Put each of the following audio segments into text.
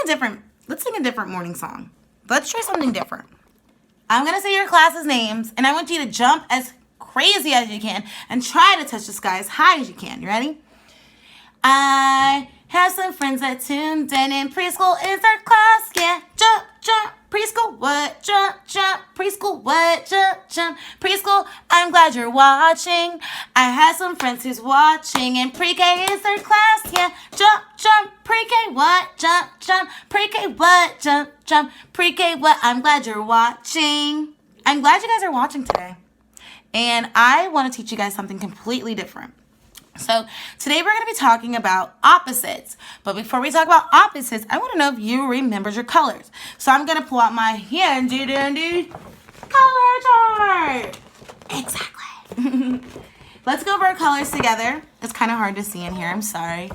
sing a different morning song. Let's try something different. I'm going to say your class's names, and I want you to jump as crazy as you can and try to touch the sky as high as you can. You ready? I have some friends that tuned in preschool is their class. Yeah, jump, jump, preschool, what? Jump, jump, preschool, what? Jump, jump, preschool. I'm glad you're watching. I have some friends who's watching and pre-K is their class. Yeah, jump, jump, pre-K, what? Jump, jump, pre-K, what? Jump, jump, pre-K, what? I'm glad you're watching. I'm glad you guys are watching today. And I want to teach you guys something completely different. So today we're going to be talking about opposites. But before we talk about opposites, I want to know if you remember your colors. So I'm going to pull out my handy-dandy color chart. Exactly. Let's go over our colors together. It's kind of hard to see in here. I'm sorry.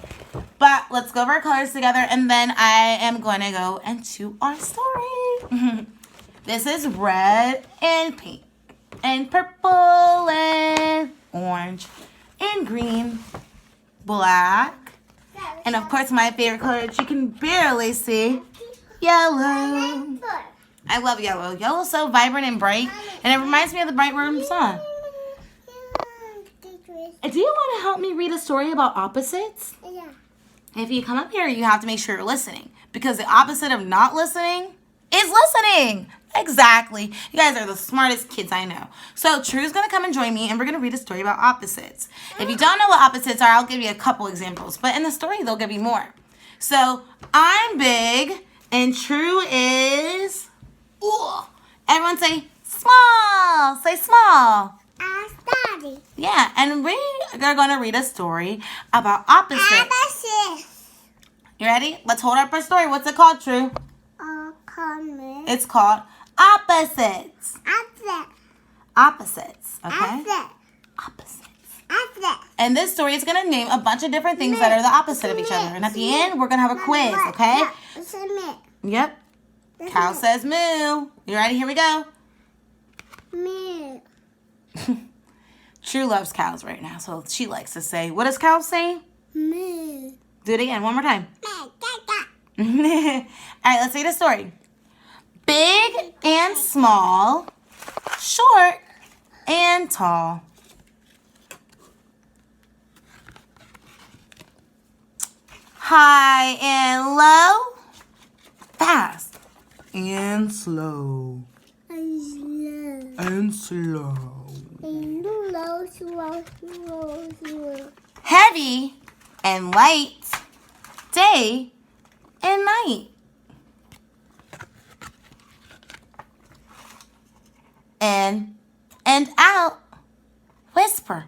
But let's go over our colors together, and then I am going to go into our story. This is red and pink and purple and orange and green, black, and of course my favorite color that you can barely see, yellow. I love yellow. Yellow's so vibrant and bright, and it reminds me of the bright room sun. Do you want to help me read a story about opposites? Yeah. If you come up here, you have to make sure you're listening, because the opposite of not listening is listening. Exactly. You guys are the smartest kids I know. So True's going to come and join me, and we're going to read a story about opposites. If you don't know what opposites are, I'll give you a couple examples. But in the story, they'll give you more. So I'm big, and True is... Ooh. Everyone say small. Say small. Daddy. Yeah, and we are going to read a story about opposites. Opposites. You ready? Let's hold up our story. What's it called, True? It's called Opposites. Opposites. Okay? Opposites. And this story is going to name a bunch of different things that are the opposite of each other. And at the end, we're going to have a quiz, okay? Yep. Cow says moo. You ready? Here we go. Moo. True loves cows right now, so she likes to say, what does cow say? Moo. Do it again, one more time. All right, let's read a story. Big and small, short and tall. High and low, fast and slow. And slow. Heavy and light, day and night. In and out, whisper,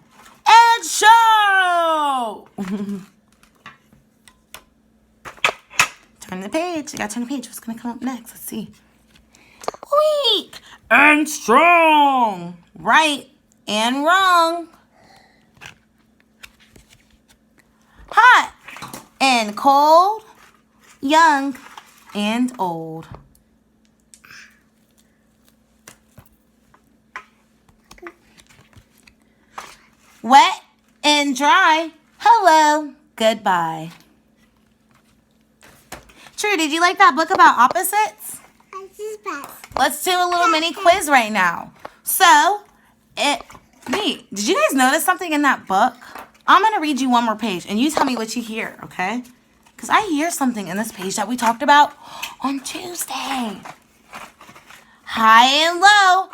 and show. Turn the page. You gotta turn the page. What's gonna come up next? Let's see. Weak and strong. Right and wrong. Hot and cold. Young and old. Wet and dry. Hello, goodbye. True, did you like that book about opposites? Let's do a little mini quiz right now. So, did you guys notice something in that book? I'm going to read you one more page, and you tell me what you hear, okay? Because I hear something in this page that we talked about on Tuesday. High and low,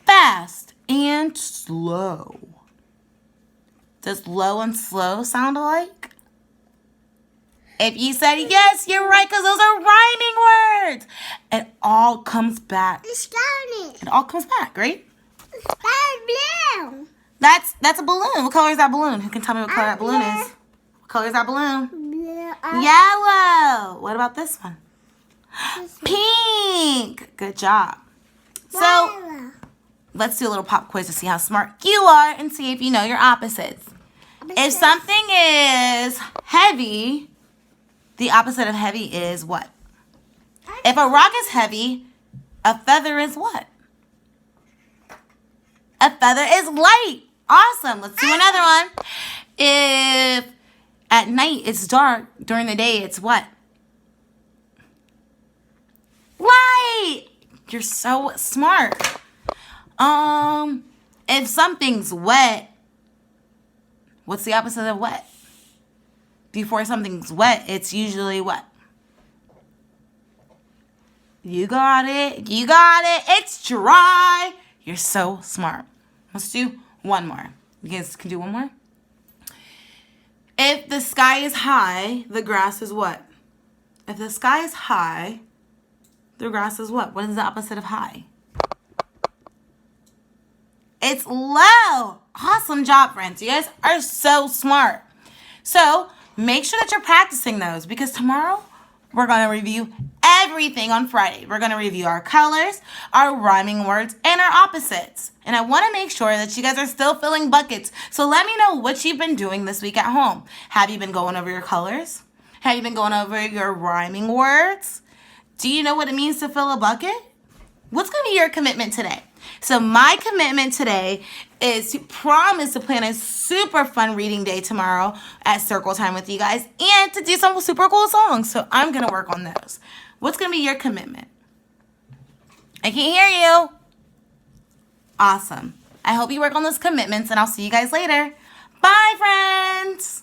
fast and slow. Does low and slow sound alike? If you said yes, you're right, because those are rhyming words. It all comes back. It all comes back, right? It's blue. That's a balloon. What color is that balloon? Who can tell me what color that balloon is? What color is that balloon? Blue. Yellow. What about this one? Pink. Good job. So, let's do a little pop quiz to see how smart you are and see if you know your opposites. If something is heavy, the opposite of heavy is what? If a rock is heavy, a feather is what? A feather is light. Awesome. Let's do another one. If at night it's dark, during the day it's what? You're so smart. If something's wet, what's the opposite of wet? Before something's wet, it's usually what? You got it. You got it. It's dry. You're so smart. Let's do one more. You guys can do one more? If the sky is high, the grass is what? If the sky is high, the grass is what? What is the opposite of high? It's low. Awesome job, friends. You guys are so smart. So make sure that you're practicing those because tomorrow we're going to review everything on Friday. We're going to review our colors, our rhyming words, and our opposites. And I want to make sure that you guys are still filling buckets. So let me know what you've been doing this week at home. Have you been going over your colors? Have you been going over your rhyming words? Do you know what it means to fill a bucket? What's going to be your commitment today? So my commitment today is to promise to plan a super fun reading day tomorrow at Circle Time with you guys and to do some super cool songs. So I'm going to work on those. What's going to be your commitment? I can't hear you. Awesome. I hope you work on those commitments and I'll see you guys later. Bye, friends.